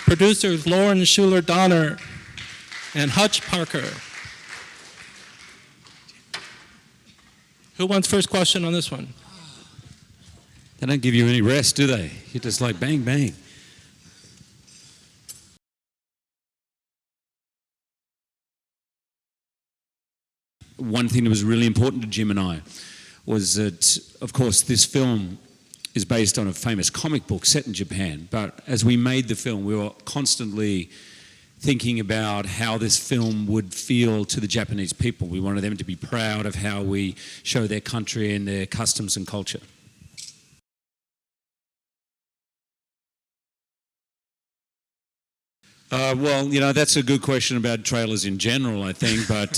producers Lauren Schuler Donner and Hutch Parker. Who wants first question on this one? They don't give you any rest, do they? You're just like bang, bang. One thing that was really important to Jim and I was that, of course, this film is based on a famous comic book set in Japan. But as we made the film, we were constantly thinking about how this film would feel to the Japanese people. We wanted them to be proud of how we show their country and their customs and culture. Well, you know, that's a good question about trailers in general, I think, but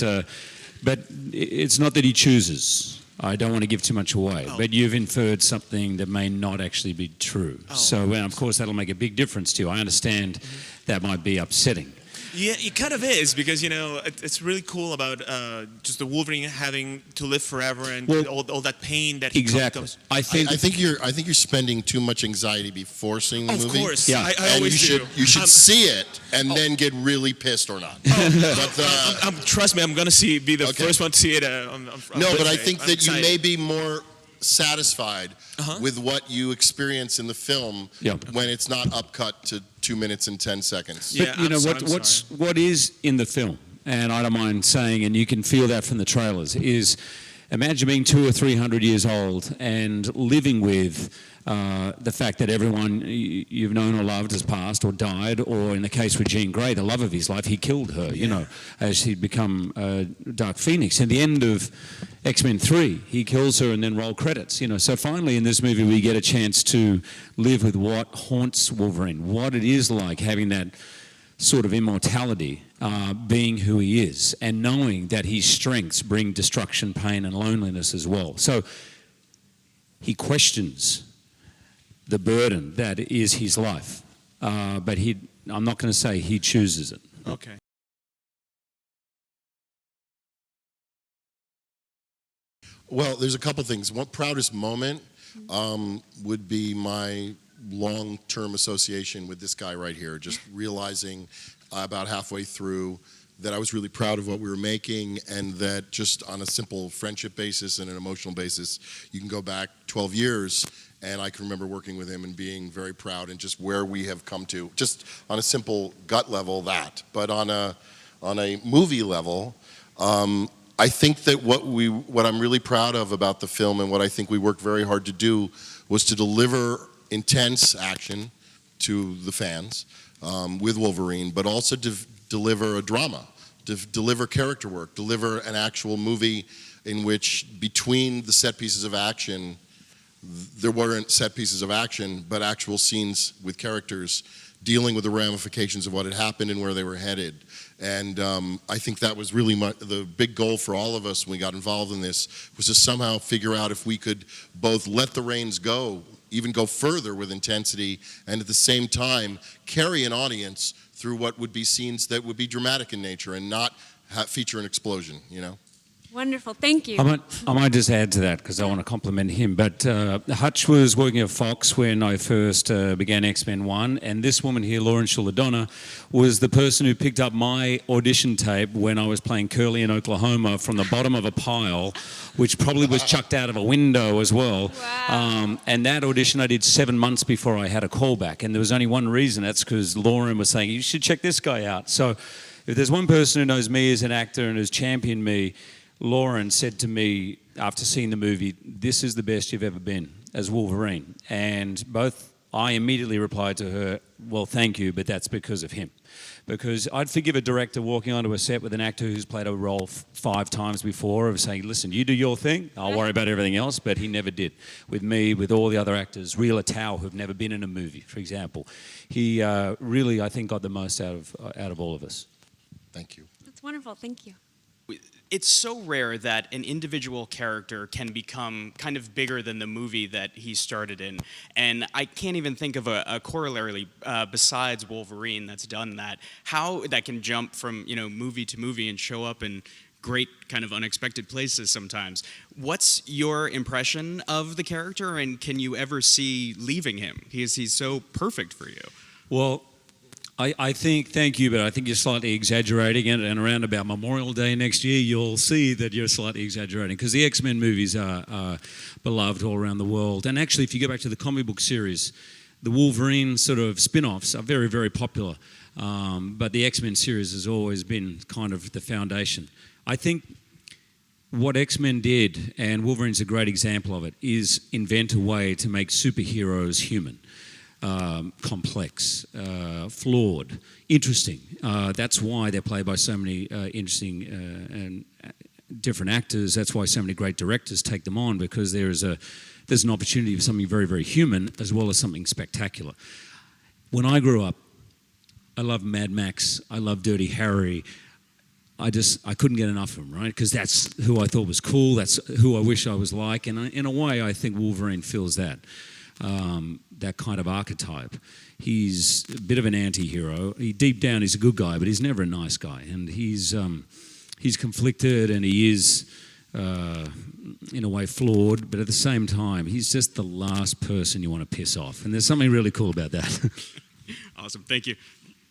it's not that he chooses. I don't want to give too much away, but you've inferred something that may not actually be true. So, of course, that'll make a big difference to you. I understand that might be upsetting. Yeah, it kind of is, because, you know, it's really cool about just the Wolverine having to live forever and all that pain that he comes. I think you're spending too much anxiety before seeing the movie. Of course, yeah. I always do. You should see it and then get really pissed or not. Trust me, I'm going to be the first one to see it on No, but I Wednesday. think that you may be more satisfied with what you experience in the film when it's not upcut to 2 minutes and 10 seconds. Yeah, But you know what is in the film, and I don't mind saying, and you can feel that from the trailers, is imagine being 200 or 300 years old and living with the fact that everyone you've known or loved has passed or died, or in the case with Jean Grey, the love of his life, he killed her, you know, as he'd become Dark Phoenix. At the end of X-Men 3, he kills her and then roll credits, you know. So finally in this movie we get a chance to live with what haunts Wolverine, what it is like having that sort of immortality, being who he is, and knowing that his strengths bring destruction, pain, and loneliness as well. So he questions the burden that is his life, but I'm not going to say he chooses it. Okay. Well, there's a couple things. One proudest moment would be my long-term association with this guy right here, just realizing about halfway through that I was really proud of what we were making, and that just on a simple friendship basis and an emotional basis, you can go back 12 years, and I can remember working with him and being very proud and just where we have come to, just on a simple gut level, that. But on a movie level, I think that what I'm really proud of about the film, and what I think we worked very hard to do, was to deliver intense action to the fans with Wolverine, but also to deliver a drama, to deliver character work, deliver an actual movie in which between the set pieces of action, there weren't set pieces of action, but actual scenes with characters dealing with the ramifications of what had happened and where they were headed. And I think that was really the big goal for all of us when we got involved in this, was to somehow figure out if we could both let the reins go, even go further with intensity, and at the same time carry an audience through what would be scenes that would be dramatic in nature and not feature an explosion, you know? Wonderful, thank you. I might just add to that because I want to compliment him. But Hutch was working at Fox when I first began X-Men 1, and this woman here, Lauren Schuler-Donner, was the person who picked up my audition tape when I was playing Curly in Oklahoma from the bottom of a pile, which probably was chucked out of a window as well. Wow. And that audition I did 7 months before I had a callback, and there was only one reason. That's because Lauren was saying, you should check this guy out. So if there's one person who knows me as an actor and has championed me, Lauren said to me after seeing the movie, this is the best you've ever been as Wolverine. And I immediately replied to her, well, thank you, but that's because of him. Because I'd forgive a director walking onto a set with an actor who's played a role 5 times before of saying, listen, you do your thing, I'll worry about everything else, but he never did. With me, with all the other actors, Rhea Tao, who've never been in a movie, for example. He really, I think, got the most out of all of us. Thank you. That's wonderful, thank you. It's so rare that an individual character can become kind of bigger than the movie that he started in. And I can't even think of a corollary besides Wolverine that's done that. How that can jump from, movie to movie and show up in great kind of unexpected places sometimes. What's your impression of the character, and can you ever see leaving him? He's so perfect for you. Well, I think, thank you, but I think you're slightly exaggerating it. And around about Memorial Day next year, you'll see that you're slightly exaggerating because the X-Men movies are beloved all around the world. And actually, if you go back to the comic book series, the Wolverine sort of spin-offs are very, very popular. But the X-Men series has always been kind of the foundation. I think what X-Men did, and Wolverine's a great example of it, is invent a way to make superheroes human. Complex, flawed, interesting. That's why they're played by so many interesting and different actors. That's why so many great directors take them on, because there's an opportunity for something very, very human as well as something spectacular. When I grew up, I loved Mad Max. I loved Dirty Harry. I couldn't get enough of them, right? Because that's who I thought was cool. That's who I wish I was like. And in a way, I think Wolverine fills that. That kind of archetype. He's a bit of an anti-hero. Deep down, he's a good guy, but he's never a nice guy. And he's conflicted, and he is, in a way, flawed. But at the same time, he's just the last person you want to piss off. And there's something really cool about that. Awesome. Thank you.